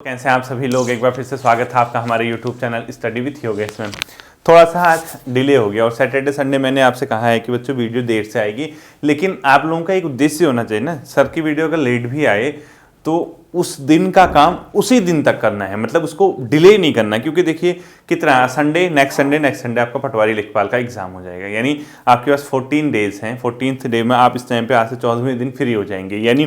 कैसे हैं आप सभी लोग। एक बार फिर से स्वागत है आपका हमारे YouTube channel study with Yogesh में। थोड़ा सा आज डिले हो गया और सैटरडे संडे मैंने आपसे कहा है कि बच्चों वीडियो देर से आएगी, लेकिन आप लोगों का एक उद्देश्य होना चाहिए ना। सर की वीडियो अगर लेट भी आए तो उस दिन का काम उसी दिन तक करना है, मतलब उसको डिले नहीं करना। क्योंकि देखिए कितना नेक्स्ट संडे आपका पटवारी लेखपाल का एग्जाम हो जाएगा, यानी आपके पास 14 डेज हैं। 14th डे में आप इस टाइम पे आज से 14वें दिन फ्री हो जाएंगे, यानी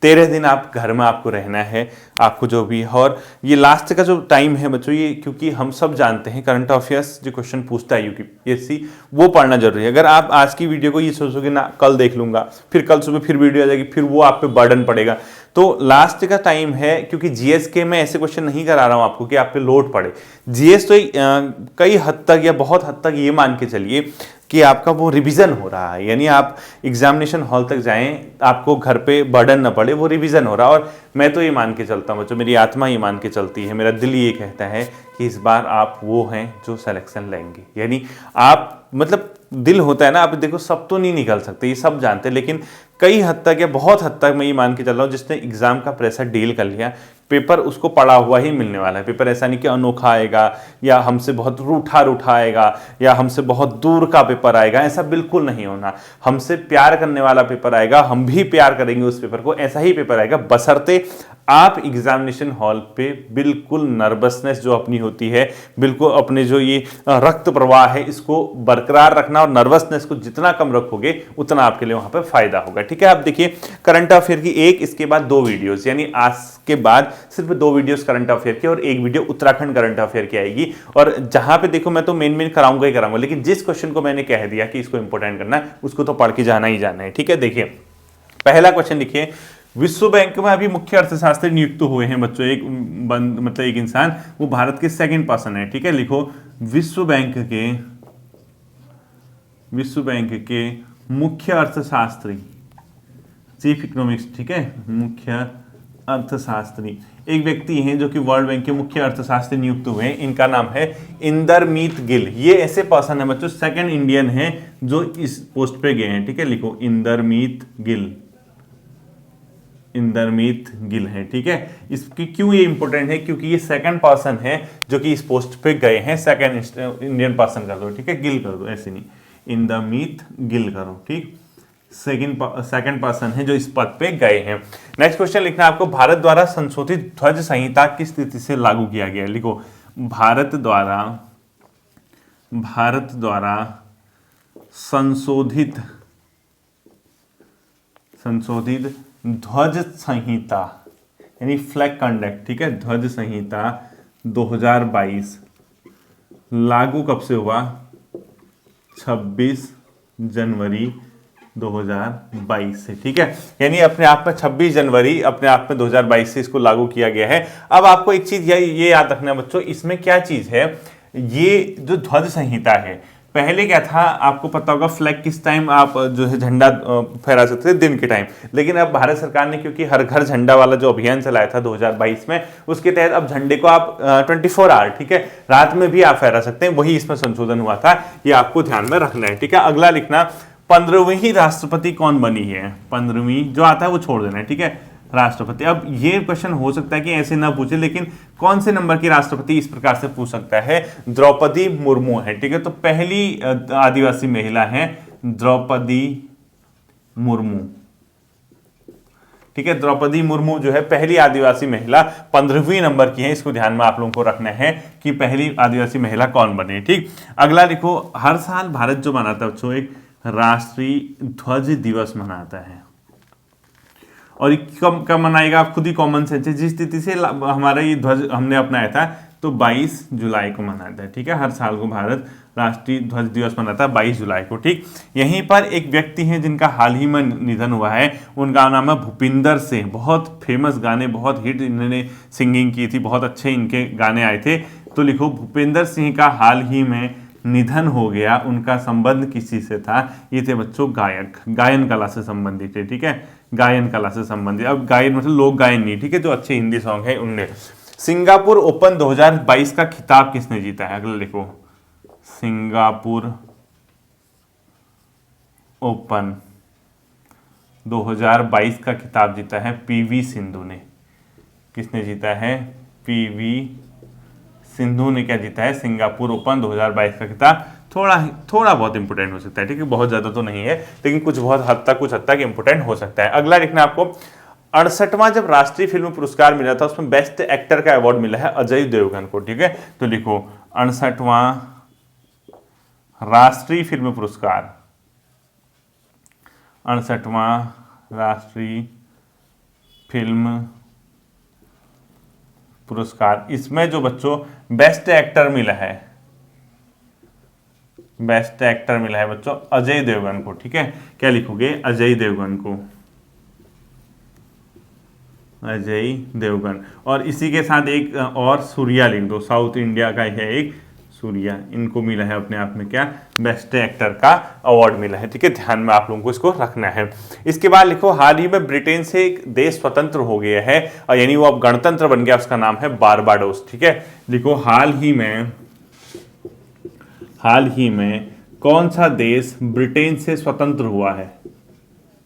13 दिन आप घर में आपको रहना है, आपको जो भी है। और ये लास्ट का जो टाइम है बच्चों, ये क्योंकि हम सब जानते हैं करंट अफेयर्स जो क्वेश्चन पूछता है यूपीएससी, वो पढ़ना जरूरी है। अगर आप आज की वीडियो को ये सोचोगे ना कल देख लूंगा, फिर कल सुबह फिर वीडियो आ जाएगी, फिर वो आप पे बर्डन पड़ेगा। तो लास्ट का टाइम है, क्योंकि जीएस के मैं ऐसे क्वेश्चन नहीं करा रहा हूं आपको कि आप पे लोड पड़े। जीएस तो कई हद तक या बहुत हद तक ये मान के चलिए कि आपका वो रिवीजन हो रहा है, यानी आप एग्जामिनेशन हॉल तक जाएं, आपको घर पे बर्डन ना पड़े, वो रिवीजन हो रहा है। और मैं तो ये मान के चलता हूँ बच्चों, मेरी आत्मा ये मान के चलती है, मेरा दिल ये कहता है कि इस बार आप वो हैं जो सिलेक्शन लेंगे। यानी आप मतलब दिल होता है ना, आप देखो सब तो नहीं निकल सकते, ये सब जानते हैं, लेकिन कई हद तक या बहुत हद तक मैं ये मान के चल रहा हूँ जिसने एग्जाम का प्रेशर डील कर लिया, पेपर उसको पढ़ा हुआ ही मिलने वाला है। पेपर ऐसा नहीं कि अनोखा आएगा या हमसे बहुत रूठा आएगा या हमसे बहुत दूर का पेपर आएगा, ऐसा बिल्कुल नहीं होना। हमसे प्यार करने वाला पेपर आएगा, हम भी प्यार करेंगे उस पेपर को, ऐसा ही पेपर आएगा, बशर्ते आप एग्जामिनेशन हॉल पे बिल्कुल नर्वसनेस जो अपनी होती है, बिल्कुल अपने जो ये रक्त प्रवाह है इसको बरकरार रखना, और नर्वसनेस को जितना कम रखोगे उतना आपके लिए वहां पे फायदा होगा। ठीक है, आप देखिए करंट अफेयर की एक, इसके बाद 2 वीडियोस, यानी आज के बाद सिर्फ 2 वीडियोस करंट अफेयर की और 1 वीडियो उत्तराखंड करंट अफेयर की आएगी। और जहां पे देखो मैं तो मेन कराऊंगा ही कराऊंगा, लेकिन जिस क्वेश्चन को मैंने कह दिया कि इसको इंपॉर्टेंट करना है उसको तो पढ़ के जाना ही जाना है। ठीक है, देखिए पहला क्वेश्चन लिखिए, विश्व बैंक में अभी मुख्य अर्थशास्त्री नियुक्त हुए हैं बच्चों। एक मतलब एक इंसान, वो भारत के सेकंड पर्सन है। ठीक है, लिखो विश्व बैंक के मुख्य अर्थशास्त्री, चीफ इकोनॉमिक्स। ठीक है, मुख्य अर्थशास्त्री एक व्यक्ति हैं जो कि वर्ल्ड बैंक के मुख्य अर्थशास्त्री नियुक्त हुए हैं। इनका नाम है इंदरमीत गिल। ये ऐसे पर्सन है बच्चों, सेकंड इंडियन है जो इस पोस्ट पे गए हैं। ठीक है, लिखो इंदरमीत गिल है। ठीक है, इसकी क्यों ये इंपॉर्टेंट है, क्योंकि ये सेकंड पर्सन है जो कि इस पोस्ट पे गए हैं। सेकंड इंडियन पर्सन कर दो, ठीक है, गिल कर दो, ऐसे नहीं, इंदरमीत गिल करो। ठीक, सेकंड पर्सन है जो इस पद पे गए हैं। नेक्स्ट क्वेश्चन लिखना आपको, भारत द्वारा संशोधित ध्वज संहिता किस तिथि से लागू किया गया। लिखो भारत द्वारा संशोधित ध्वज संहिता यानी फ्लैग कंडक्ट। ठीक है, ध्वज संहिता 2022 लागू कब से हुआ, 26 जनवरी 2022 से। ठीक है, यानी अपने आप में 26 जनवरी अपने आप में 2022 से इसको लागू किया गया है। अब आपको एक चीज ये याद रखना बच्चों, इसमें क्या चीज है, ये जो ध्वज संहिता है, पहले क्या था आपको पता होगा, फ्लैग किस टाइम आप जो है झंडा फहरा सकते थे, दिन के टाइम। लेकिन अब भारत सरकार ने क्योंकि हर घर झंडा वाला जो अभियान चलाया था 2022 में, उसके तहत अब झंडे को आप 24 आवर, ठीक है, रात में भी आप फहरा सकते हैं। वही इसमें संशोधन हुआ था, ये आपको ध्यान में रखना है। ठीक है, अगला लिखना, 15वीं राष्ट्रपति कौन बनी है। 15वीं जो आता है वो छोड़ देना है। ठीक है, राष्ट्रपति। अब ये क्वेश्चन हो सकता है कि ऐसे ना पूछे, लेकिन कौन से नंबर की राष्ट्रपति इस प्रकार से पूछ सकता है, द्रौपदी मुर्मू है। ठीक है, तो पहली आदिवासी महिला है द्रौपदी मुर्मू। ठीक है, द्रौपदी मुर्मू जो है पहली आदिवासी महिला, 15वीं नंबर की है। इसको ध्यान में आप लोगों को रखना है कि पहली आदिवासी महिला कौन बनी। ठीक, अगला लिखो, हर साल भारत जो मनाता है बच्चों, एक राष्ट्रीय ध्वज दिवस मनाता है। और कब मनाएगा, आप खुद ही कॉमन सेंस है, जिस तिथि से हमारा ये ध्वज हमने अपनाया था, तो 22 जुलाई को मनाता है। ठीक है, हर साल को भारत राष्ट्रीय ध्वज दिवस मनाता है 22 जुलाई को। ठीक, यहीं पर एक व्यक्ति हैं जिनका हाल ही में निधन हुआ है, उनका नाम है भूपिंदर सिंह। बहुत फेमस गाने, बहुत हिट इन्होंने सिंगिंग की थी, बहुत अच्छे इनके गाने आए थे। तो लिखो भूपिंदर सिंह का हाल ही में निधन हो गया। उनका संबंध किसी से था, ये थे बच्चों गायक, गायन कला से संबंधित थे। ठीक है, गायन कला से संबंधित, अब गायन मतलब लोक गायन नहीं, ठीक है, जो अच्छे हिंदी सॉन्ग है उनने। सिंगापुर ओपन 2022 का खिताब किसने जीता है, अगला लिखो, सिंगापुर ओपन 2022 का खिताब जीता है पीवी सिंधु ने। किसने जीता है, पीवी सिंधु ने क्या जीता है, सिंगापुर ओपन 2022 का खिताब। थोड़ा बहुत इंपोर्टेंट हो सकता है, ठीक है, बहुत ज्यादा तो नहीं है, लेकिन कुछ हद तक इंपोर्टेंट हो सकता है। अगला लिखना आपको 68वां जब राष्ट्रीय फिल्म पुरस्कार मिला था उसमें बेस्ट एक्टर का अवार्ड मिला है अजय देवगन को, ठीक है। तो लिखो 68वां राष्ट्रीय फिल्म पुरस्कार, 68वां राष्ट्रीय फिल्म पुरस्कार, इसमें जो बच्चों बेस्ट एक्टर मिला है, बेस्ट एक्टर मिला है बच्चों अजय देवगन को, ठीक है। क्या लिखोगे, अजय देवगन को, अजय देवगन। और इसी के साथ एक और सूर्या लिख दो, साउथ इंडिया का है एक सूर्या, इनको मिला है अपने आप में क्या, बेस्ट एक्टर का अवार्ड मिला है, ठीक है। ध्यान में आप लोगों को इसको रखना है। इसके बाद लिखो हाल ही में ब्रिटेन से एक देश स्वतंत्र हो गया है, और यानी वो अब गणतंत्र बन गया, उसका नाम है बारबाडोस, ठीक है। लिखो हाल ही में कौन सा देश ब्रिटेन से स्वतंत्र हुआ है,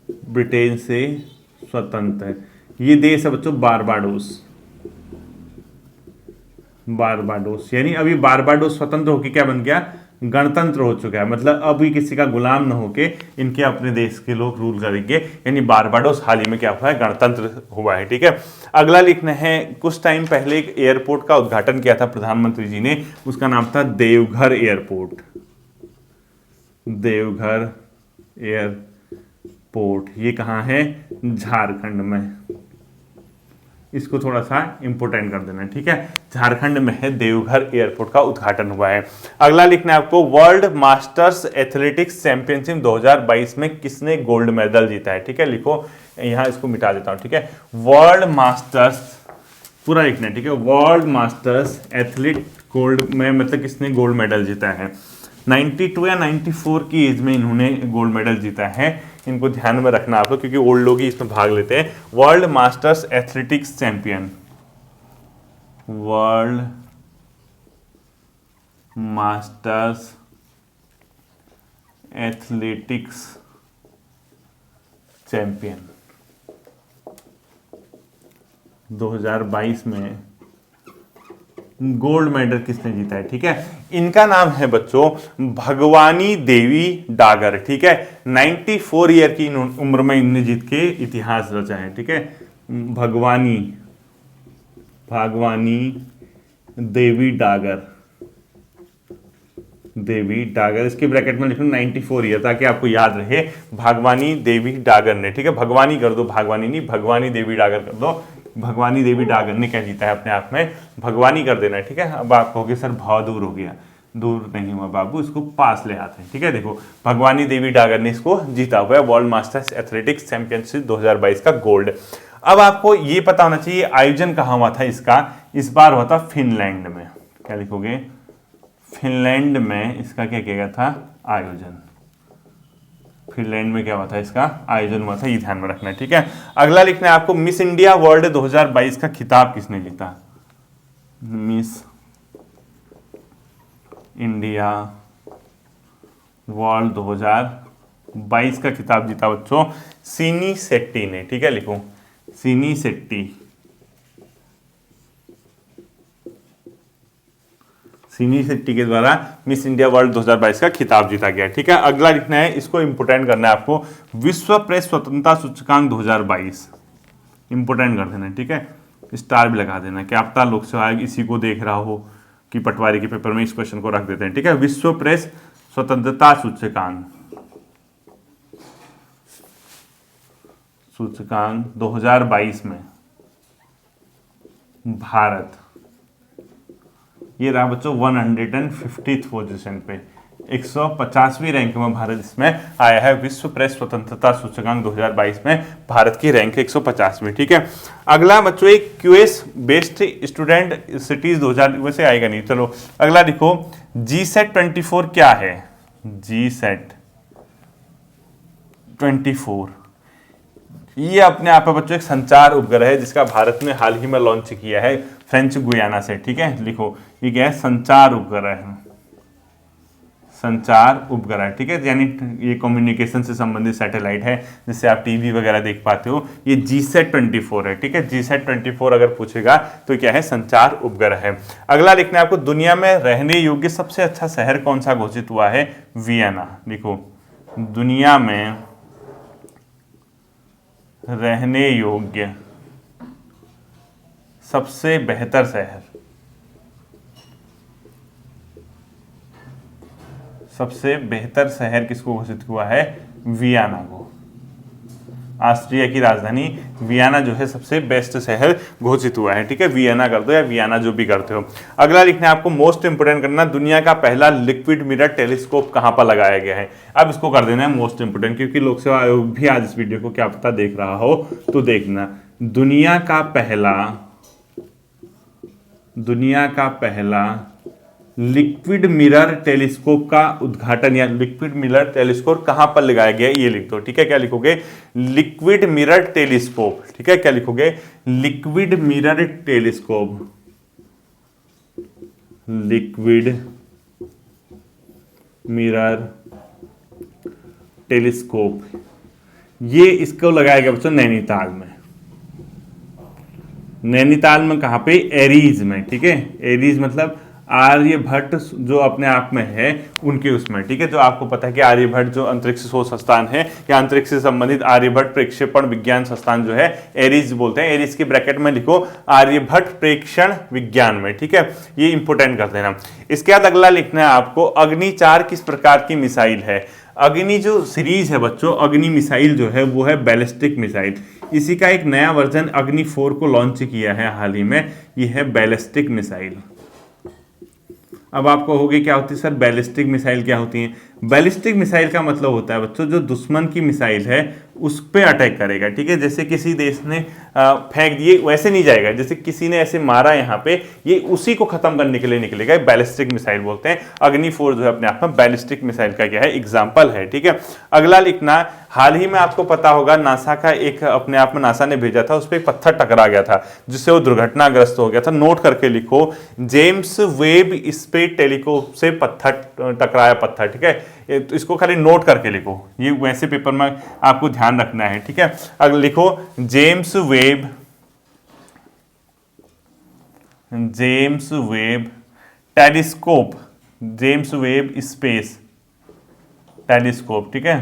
ब्रिटेन से स्वतंत्र, ये देश है बच्चों बारबाडोस, बारबाडोस। यानी अभी बारबाडोस स्वतंत्र होकर क्या बन गया, गणतंत्र हो चुका है, मतलब अभी किसी का गुलाम न होके इनके अपने देश के लोग रूल करेंगे, यानी बारबाडोस हाल ही में क्या हुआ है, गणतंत्र हुआ है, ठीक है। अगला लिखना है, कुछ टाइम पहले एक एयरपोर्ट का उद्घाटन किया था प्रधानमंत्री जी ने, उसका नाम था देवघर एयरपोर्ट, देवघर एयरपोर्ट। ये कहाँ है, झारखंड में, इसको थोड़ा सा इंपोर्टेंट कर देना, ठीक है। झारखंड में है, देवघर एयरपोर्ट का उद्घाटन हुआ है। अगला लिखना है आपको, वर्ल्ड मास्टर्स एथलेटिक्स चैंपियनशिप 2022 में किसने गोल्ड मेडल जीता है, ठीक है। लिखो, यहां इसको मिटा देता हूं, ठीक है। वर्ल्ड मास्टर्स पूरा लिखना है, ठीक है। वर्ल्ड मास्टर्स एथलीट गोल्ड में मतलब किसने गोल्ड मेडल जीता है, 92 या 94 की एज में इन्होंने गोल्ड मेडल जीता है। इनको ध्यान में रखना आप लोग, क्योंकि ओल्ड लोग ही इसमें भाग लेते हैं। World masters athletics champion, world masters athletics champion 2022 में गोल्ड मेडल किसने जीता है, ठीक है। इनका नाम है बच्चों भगवानी देवी डागर, ठीक है। 94 ईयर की उम्र में इन्होंने जीत के इतिहास रचा है, ठीक है। भगवानी देवी डागर, देवी डागर, इसके ब्रैकेट में लिखो 94 ईयर, ताकि आपको याद रहे भगवानी देवी डागर ने, ठीक है। भगवानी कर दो, भगवानी नहीं, भगवानी देवी डागर कर दो। भगवानी देवी डागर ने क्या जीता है अपने आप में, भगवानी कर देना है, ठीक है। अब आप कहोगे सर भाव दूर हो गया, दूर नहीं हुआ बाबू, इसको पास ले आते हैं, ठीक है। देखो भगवानी देवी डागर ने इसको जीता हुआ है, वर्ल्ड मास्टर्स एथलेटिक्स चैंपियनशिप 2022 का गोल्ड। अब आपको ये पता होना चाहिए आयोजन कहाँ हुआ था इसका, इस बार हुआ था फिनलैंड में। क्या लिखोगे, फिनलैंड में इसका क्या किया गया था, आयोजन। फिनलैंड में क्या हुआ था, इसका आयोजन हुआ था, ये ध्यान में रखना है, ठीक है। अगला लिखना है आपको, मिस इंडिया वर्ल्ड 2022 का खिताब किसने जीता, मिस इंडिया वर्ल्ड 2022 का खिताब जीता बच्चों सीनी शेट्टी ने, ठीक है। लिखो सीनी शेट्टी, सीनी शेट्टी के द्वारा मिस इंडिया वर्ल्ड 2022 का खिताब जीता गया, ठीक है। अगला लिखना है, इसको इंपोर्टेंट करना है आपको, विश्व प्रेस स्वतंत्रता सूचकांक 2022, इंपोर्टेंट कर देना, ठीक है। स्टार भी लगा देना, क्या पता लोक सेवा आयोग इसी को देख रहा हो कि पटवारी के पेपर में इस क्वेश्चन को रख देते हैं, ठीक है। विश्व प्रेस स्वतंत्रता सूचकांक 2022 में भारत, ये रहा बच्चों 150th पोजीशन पे, 150वीं रैंक में भारत इसमें आया है। विश्व प्रेस स्वतंत्रता सूचकांक 2022 में भारत की रैंक 150वीं, ठीक है। अगला बच्चों एक क्यूएस बेस्ड स्टूडेंट सिटीज 2000 वैसे आएगा नहीं, चलो अगला देखो, GSET 24 क्या है, GSET 24 ये अपने आप में बच्चों एक संचार उपग्रह है, जिसका भारत ने हाल ही में लॉन्च किया है फ्रेंच गुयाना से, ठीक है। लिखो ये क्या है, संचार उपग्रह है, संचार उपग्रह, ठीक है, यानी ये कम्युनिकेशन से संबंधित सैटेलाइट है जिससे आप टीवी वगैरह देख पाते हो। ये GSAT-24 है, ठीक है, GSAT-24 अगर पूछेगा तो क्या है, संचार उपग्रह है। अगला लिखना है आपको, दुनिया में रहने योग्य सबसे अच्छा शहर कौन सा घोषित हुआ है? वियना। लिखो, दुनिया में रहने योग्य सबसे बेहतर शहर, सबसे बेहतर शहर किसको घोषित हुआ है? वियना को। ऑस्ट्रिया की राजधानी वियना जो है सबसे बेस्ट शहर घोषित हुआ है, ठीक है, वियना कर दो या वियना जो भी करते हो। अगला लिखना है आपको, मोस्ट इंपोर्टेंट करना, दुनिया का पहला लिक्विड मिरर टेलीस्कोप कहां पर लगाया गया है? अब इसको कर देना है मोस्ट इंपोर्टेंट, क्योंकि लोक सेवा आयोग भी आज इस वीडियो को क्या पता देख रहा हो, तो देखना, दुनिया का पहला लिक्विड मिरर टेलीस्कोप का उद्घाटन या लिक्विड मिरर टेलीस्कोप कहां पर लगाया गया, ये लिख दो, ठीक है। क्या लिखोगे? लिक्विड मिरर टेलीस्कोप, ठीक है, क्या लिखोगे? Liquid mirror telescope, liquid mirror telescope, ये इसको लगाया गया बच्चों नैनीताल में। नैनीताल में कहां पे? एरीज में, ठीक है, एरीज मतलब आर्यभट्ट जो अपने आप में है उनके उसमें, ठीक है, जो आपको पता है कि आर्यभट्ट जो अंतरिक्ष शोध संस्थान है या अंतरिक्ष से संबंधित आर्यभट्ट प्रेक्षेपण विज्ञान संस्थान जो है, एरीज बोलते हैं, एरीज के ब्रैकेट में लिखो आर्यभट्ट प्रेक्षण विज्ञान में, ठीक है, ये इंपोर्टेंट कर देना। इसके बाद अगला लिखना है आपको, अग्नि 4 किस प्रकार की मिसाइल है? अग्नि जो सीरीज है बच्चों, अग्नि मिसाइल जो है वो है बैलिस्टिक मिसाइल। इसी का एक नया वर्जन अग्नि 4 को लॉन्च किया है हाल ही में, ये है बैलिस्टिक मिसाइल। अब आप कहोगे क्या होती है सर बैलिस्टिक मिसाइल क्या होती है? बैलिस्टिक मिसाइल का मतलब होता है बच्चों जो दुश्मन की मिसाइल है उस पे अटैक करेगा, ठीक है, जैसे किसी देश ने फेंक दिए वैसे नहीं जाएगा, जैसे किसी ने ऐसे मारा यहाँ पे, ये उसी को खत्म करने के लिए निकलेगा, बैलिस्टिक मिसाइल बोलते हैं। अग्नि 4 जो है अपने आप में बैलिस्टिक मिसाइल का क्या है, एग्जाम्पल है, ठीक है। अगला लिखना, हाल ही में आपको पता होगा नासा का एक अपने आप में नासा ने भेजा था, उस पर एक पत्थर टकरा गया था जिससे वो दुर्घटनाग्रस्त हो गया था। नोट करके लिखो, जेम्स वेब स्पेस टेलीस्कोप से पत्थर टकराया पत्थर, ठीक है, तो इसको खाली नोट करके लिखो, ये वैसे पेपर में आपको ध्यान रखना है, ठीक है। अगर लिखो James Webb telescope, James Webb space telescope, ठीक है,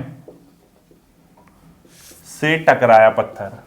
से टकराया पत्थर,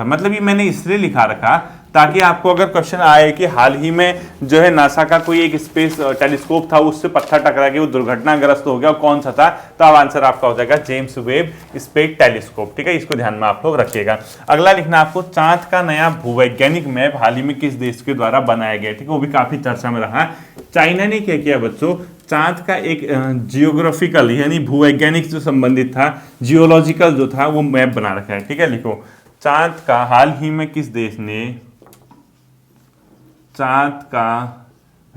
मतलब ये मैंने इसलिए लिखा रखा ताकि आपको अगर क्वेश्चन आए कि हाल ही में जो है नासा का कोई एक स्पेस टेलीस्कोप था उससे पत्थर टकरा के वो दुर्घटनाग्रस्त हो गया, कौन सा था, तो अब आंसर आपका हो जाएगा जेम्स वेब स्पेस टेलीस्कोप, ठीक है, इसको ध्यान में आप लोग रखिएगा। अगला लिखना आपको, चांद का नया भूवैज्ञानिक मैप हाल ही में किस देश के द्वारा बनाया गया, ठीक है, वो भी काफी चर्चा में रहा। चाइना ने क्या किया बच्चों, चांद का एक जियोग्राफिकल यानी भूवैज्ञानिक जो संबंधित था, जियोलॉजिकल जो था वो मैप बना रखा है, ठीक है। लिखो, चांद का हाल ही में किस देश ने चांद का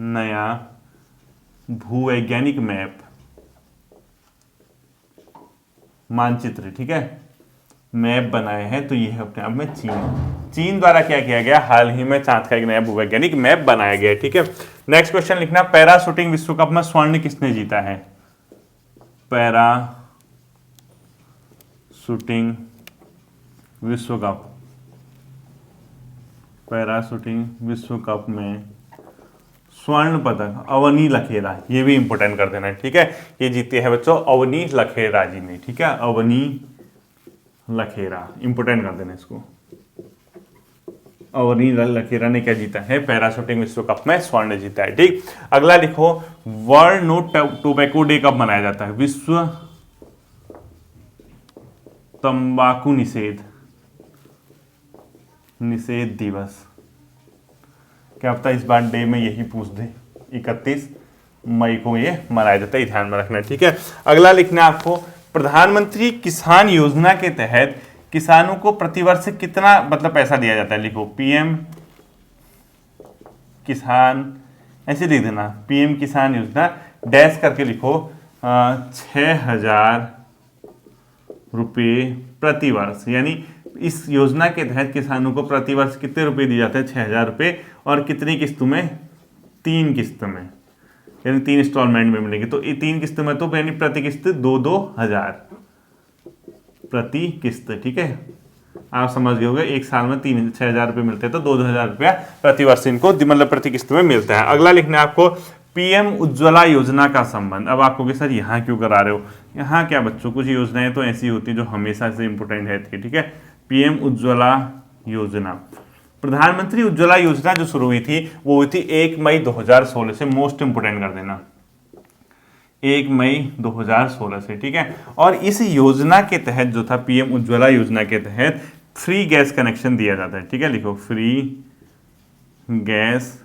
नया भूवैज्ञानिक मैप मानचित्र, ठीक है, मैप बनाए हैं, तो ये है अपने आप में चीन द्वारा क्या किया गया, हाल ही में चांद का एक नया भूवैज्ञानिक मैप बनाया गया, ठीक है। नेक्स्ट क्वेश्चन लिखना, पैरा शूटिंग विश्व कप में स्वर्ण किसने जीता है? पैरा शूटिंग विश्व कप, पैरा शूटिंग विश्व कप में स्वर्ण पदक अवनी लखेरा, ये भी इंपोर्टेंट कर देना, ठीक है, ये जीते हैं बच्चों अवनी लखेरा जी ने, ठीक है, अवनी लखेरा, इंपोर्टेंट कर देना इसको, अवनी लखेरा ने क्या जीता है, पैरा शूटिंग विश्व कप में स्वर्ण जीता है, ठीक। अगला लिखो, वर्ल्ड नो टोबैको डे कब मनाया जाता है? विश्व तंबाकू निषेध दिवस, क्या पता इस बार डे में यही पूछ दे, 31 मई को ये मनाया जाता है, ध्यान में रखना, ठीक है। अगला लिखना है आपको, प्रधानमंत्री किसान योजना के तहत किसानों को प्रतिवर्ष कितना मतलब पैसा दिया जाता है? लिखो, पीएम किसान, ऐसे लिख देना, पीएम किसान योजना डैश करके लिखो, 6,000 रुपये प्रतिवर्ष, यानी इस योजना के तहत किसानों को प्रतिवर्ष कितने रुपए दिए जाते हैं? 6,000 रुपये, और कितनी किस्तों में? 3 किस्त में, यानी 3 इंस्टॉलमेंट में मिलेंगे। तो ये 3 किस्त में तो यानी प्रति किस्त 2-2 हज़ार प्रति किस्त, ठीक है। आप समझ गए होंगे, एक साल में 6,000 रुपये मिलते हैं, तो 2-2 हज़ार रुपया प्रति वर्ष इनको मतलब प्रति किस्त में मिलता है। अगला लिखना है आपको पीएम उज्ज्वला योजना का संबंध। अब आपको सर यहाँ क्यों करा रहे हो, यहाँ क्या बच्चों, कुछ योजनाएं तो ऐसी होती है जो हमेशा से इंपोर्टेंट है, ठीक है। पीएम उज्ज्वला योजना, प्रधानमंत्री उज्ज्वला योजना जो शुरू हुई थी वो हुई थी 1 मई 2016 से, मोस्ट इंपोर्टेंट कर देना, 1 मई 2016 से, ठीक है। और इस योजना के तहत जो था, पीएम उज्ज्वला योजना के तहत फ्री गैस कनेक्शन दिया जाता है, ठीक है। लिखो फ्री गैस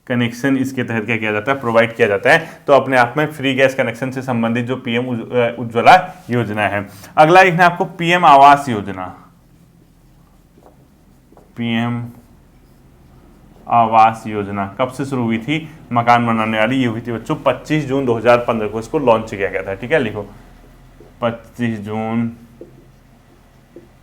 कनेक्शन, इसके तहत क्या किया जाता है, प्रोवाइड किया जाता है। तो अपने आप में फ्री गैस कनेक्शन से संबंधित जो पीएम उज्ज्वला योजना है। अगला लिखना है आपको पीएम आवास योजना। पीएम आवास योजना कब से शुरू हुई थी, मकान बनाने वाली, ये हुई थी बच्चों 25 जून 2015 को इसको लॉन्च किया गया था, ठीक है। लिखो 25 जून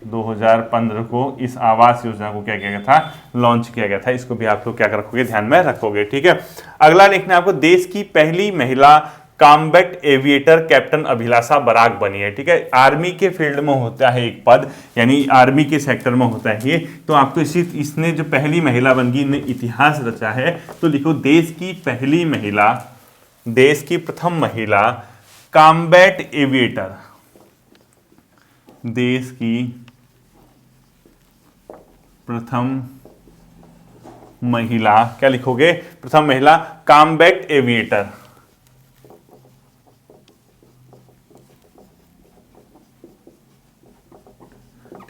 2015 को इस आवास योजना को क्या किया गया था, लॉन्च किया गया था। इसको भी आप लोग क्या रखोगे, ध्यान में रखोगे, ठीक है। अगला लिखना है आपको देश की पहली महिला कॉम्बैट एविएटर कैप्टन अभिलाषा बराक बनी है, ठीक है। आर्मी के फील्ड में होता है एक पद, यानी आर्मी के सेक्टर में होता है ये, तो आपको इसने जो पहली महिला बन गई, इतिहास रचा है। तो लिखो देश की पहली महिला, देश की प्रथम महिला कॉम्बैट एविएटर, देश की प्रथम महिला, क्या लिखोगे, प्रथम महिला कॉम्बैट एविएटर,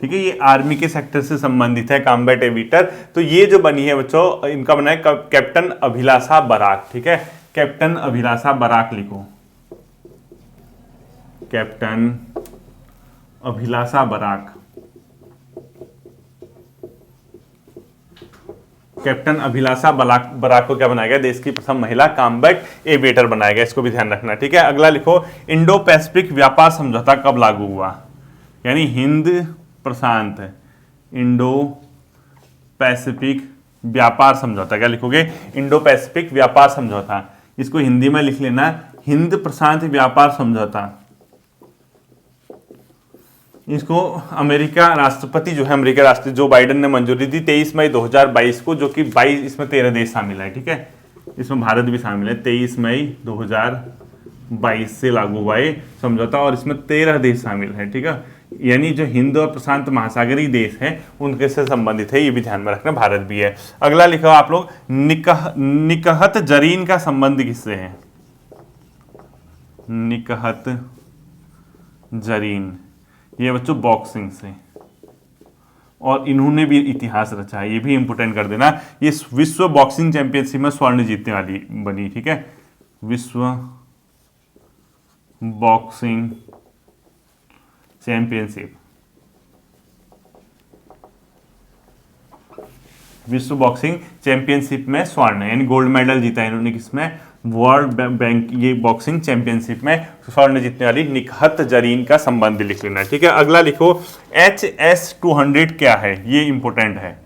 ठीक है। ये आर्मी के सेक्टर से संबंधित है, कॉम्बैट एविएटर। तो ये जो बनी है बच्चों, इनका बना है कैप्टन अभिलाषा बराक, ठीक है। कैप्टन अभिलाषा बराक लिखो, कैप्टन अभिलाषा बराक, कैप्टन अभिलाषा बराक को क्या बनाया गया, देश की प्रथम महिला कॉम्बैट एविएटर बनाया गया। इसको भी ध्यान रखना, ठीक है। अगला लिखो इंडो पैसिफिक व्यापार समझौता कब लागू हुआ, यानी हिंद प्रशांत, इंडो पैसिफिक व्यापार समझौता, क्या लिखोगे, इंडो पैसिफिक व्यापार समझौता। इसको हिंदी में लिख लेना, हिंद प्रशांत व्यापार समझौता। इसको अमेरिका राष्ट्रपति जो है, अमेरिका राष्ट्रपति जो बाइडेन ने मंजूरी दी 23 मई 2022 को, जो कि 22, इसमें 13 देश शामिल है, ठीक है। इसमें भारत भी शामिल है। 23 मई 2022 से लागू हुआ ये समझौता, और इसमें 13 देश शामिल है, ठीक है। यानी जो हिंद और प्रशांत महासागरीय देश हैं उनके से संबंधित है, ये भी ध्यान में रखना, भारत भी है। अगला लिखो आप लोग निकहत जरीन का संबंध किससे है, निकहत जरीन, ये बच्चों बॉक्सिंग से, और इन्होंने भी इतिहास रचा है, ये भी इंपोर्टेंट कर देना। ये विश्व बॉक्सिंग चैंपियनशिप में स्वर्ण जीतने वाली बनी, ठीक है। विश्व बॉक्सिंग चैंपियनशिप, विश्व बॉक्सिंग चैंपियनशिप में स्वर्ण, यानी गोल्ड मेडल जीता है इन्होंने, किसमें, वर्ल्ड बैंक ये बॉक्सिंग चैंपियनशिप में स्वर्ण जीतने वाली निकहत जरीन का संबंध लिख लेना, ठीक है। अगला लिखो HS-200 क्या है, ये इंपोर्टेंट है।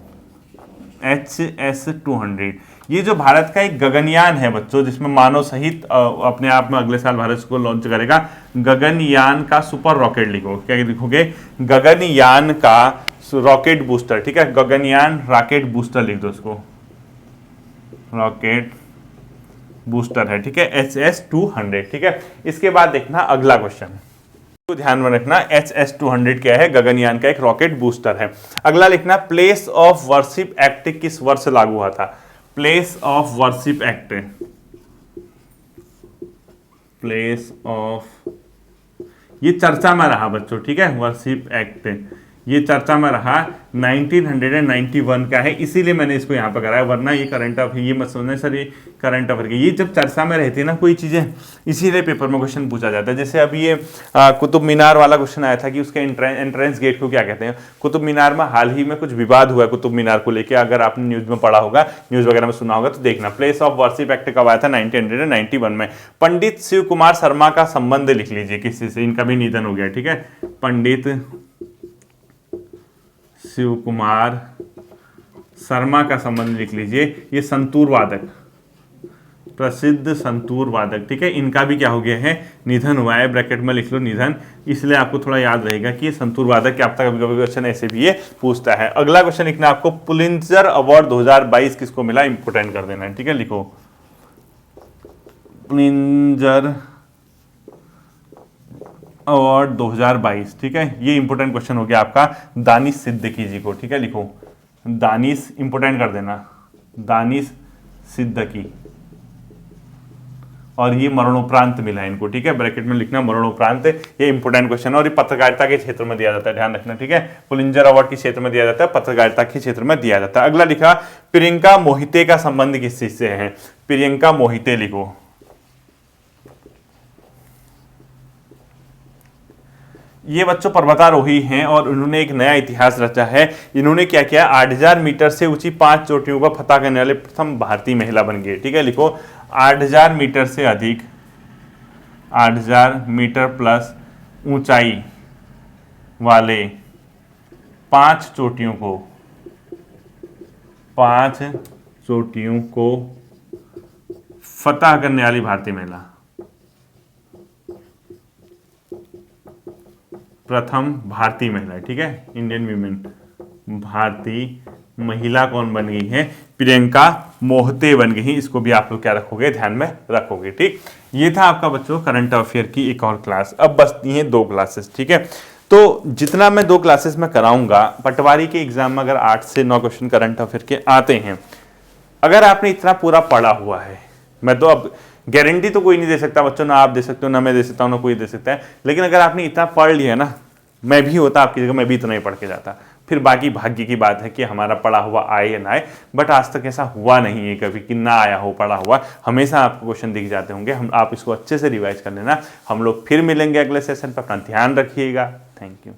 HS-200 ये जो भारत का एक गगनयान है बच्चों, जिसमें मानव सहित अपने आप में अगले साल भारत इसको लॉन्च करेगा, गगनयान का सुपर रॉकेट लिखो, क्या लिखोगे, गगनयान का रॉकेट बूस्टर, ठीक है। गगनयान रॉकेट बूस्टर लिख दो, इसको रॉकेट बूस्टर है, ठीक है, HS-200, ठीक है। इसके बाद देखना अगला क्वेश्चन, तो ध्यान में रखना HS-200 क्या है, गगनयान का एक रॉकेट बूस्टर है। अगला लिखना प्लेस ऑफ वर्शिप एक्ट किस वर्ष लागू हुआ था, place of worship act, place of, ये चर्चा में रहा बच्चों, ठीक है। वर्शिप एक्ट ये चर्चा में रहा, 1991 का है, इसीलिए मैंने इसको यहाँ पर कराया, वरना ये करंट अफेयर, ये मत समझना सर ये करंट अफेयर की, ये जब चर्चा में रहती है ना कोई चीज़ें, इसीलिए पेपर में क्वेश्चन पूछा जाता है। जैसे अभी ये कुतुब मीनार वाला क्वेश्चन आया था कि उसके एंट्रेंस गेट को क्या कहते हैं। कुतुब मीनार में हाल ही में कुछ विवाद हुआ है कुतुब मीनार को लेकर, अगर आपने न्यूज़ में पढ़ा होगा, न्यूज़ वगैरह में सुना होगा तो देखना। प्लेस ऑफ वर्शिप एक्ट कब आया था, 1991 में। पंडित शिव कुमार शर्मा का संबंध लिख लीजिए किसी से, इनका भी निधन हो गया, ठीक है। पंडित शिव कुमार शर्मा का संबंध लिख लीजिए। ये संतूर वादक, प्रसिद्ध संतूर वादक, ठीक है, इनका भी क्या हो गया है, निधन हुआ है। ब्रैकेट में लिख लो निधन, इसलिए आपको थोड़ा याद रहेगा कि संतूर वादक, क्या आपका कभी कभी क्वेश्चन ऐसे भी ये पूछता है। अगला क्वेश्चन लिखना आपको, पुलित्जर अवार्ड 2022 किसको मिला, इंपोर्टेंट कर देना है, ठीक है, लिखो पुलित्जर अवार्ड 2022, ठीक है, ये इंपोर्टेंट क्वेश्चन हो गया आपका दानिश सिद्दीकी जी को, ठीक है, लिखो दानिश, इंपोर्टेंट कर देना, दानिश सिद्दीकी, और ये मरणोपरांत मिला है इनको, ठीक है, ब्रैकेट में लिखना मरणोपरांत, ये इंपोर्टेंट क्वेश्चन है और ये पत्रकारिता के क्षेत्र में दिया जाता है, ध्यान रखना, ठीक है, पुलित्जर अवार्ड के क्षेत्र में दिया जाता है, पत्रकारिता के क्षेत्र में दिया जाता है। अगला लिखा, प्रियंका मोहिते का संबंध किस चीज से है, प्रियंका मोहिते लिखो, ये बच्चों पर्वतारोही हैं और उन्होंने एक नया इतिहास रचा है। इन्होंने क्या किया, 8000 मीटर से ऊंची 5 चोटियों को फतह करने वाले प्रथम भारतीय महिला बन गई, ठीक है, लिखो 8000 मीटर से अधिक, 8000 मीटर प्लस ऊंचाई वाले 5 चोटियों को फतह करने वाली भारतीय महिला, प्रथम भारतीय महिला, ठीक है, इंडियन वीमेन, भारतीय महिला कौन बन गई है, प्रियंका मोहिते बन गई। इसको भी आप लोग क्या रखोगे, ध्यान में रखोगे, ठीक। ये था आपका बच्चों करंट अफेयर की एक और क्लास। अब बचती हैं 2 क्लासेस, ठीक है। तो जितना मैं 2 क्लासेस में कराऊंगा, पटवारी के एग्जाम में अगर 8 से 9 क्वेश्चन करंट अफेयर के आते हैं, अगर आपने इतना पूरा पढ़ा हुआ है, मैं तो अब गारंटी तो कोई नहीं दे सकता बच्चों, ना आप दे सकते हो, ना मैं दे सकता हूँ, ना कोई दे सकता है, लेकिन अगर आपने इतना पढ़ लिया ना, मैं भी होता आपकी जगह, मैं भी इतना ही पढ़ के जाता। फिर बाकी भाग्य की बात है कि हमारा पढ़ा हुआ आए या ना आए, बट आज तक ऐसा हुआ नहीं है कभी कि ना आया हो पढ़ा हुआ, हमेशा आपको क्वेश्चन दिख जाते होंगे। हम आप इसको अच्छे से रिवाइज कर लेना। हम लोग फिर मिलेंगे अगले सेशन पर, अपना ध्यान रखिएगा। Thank you.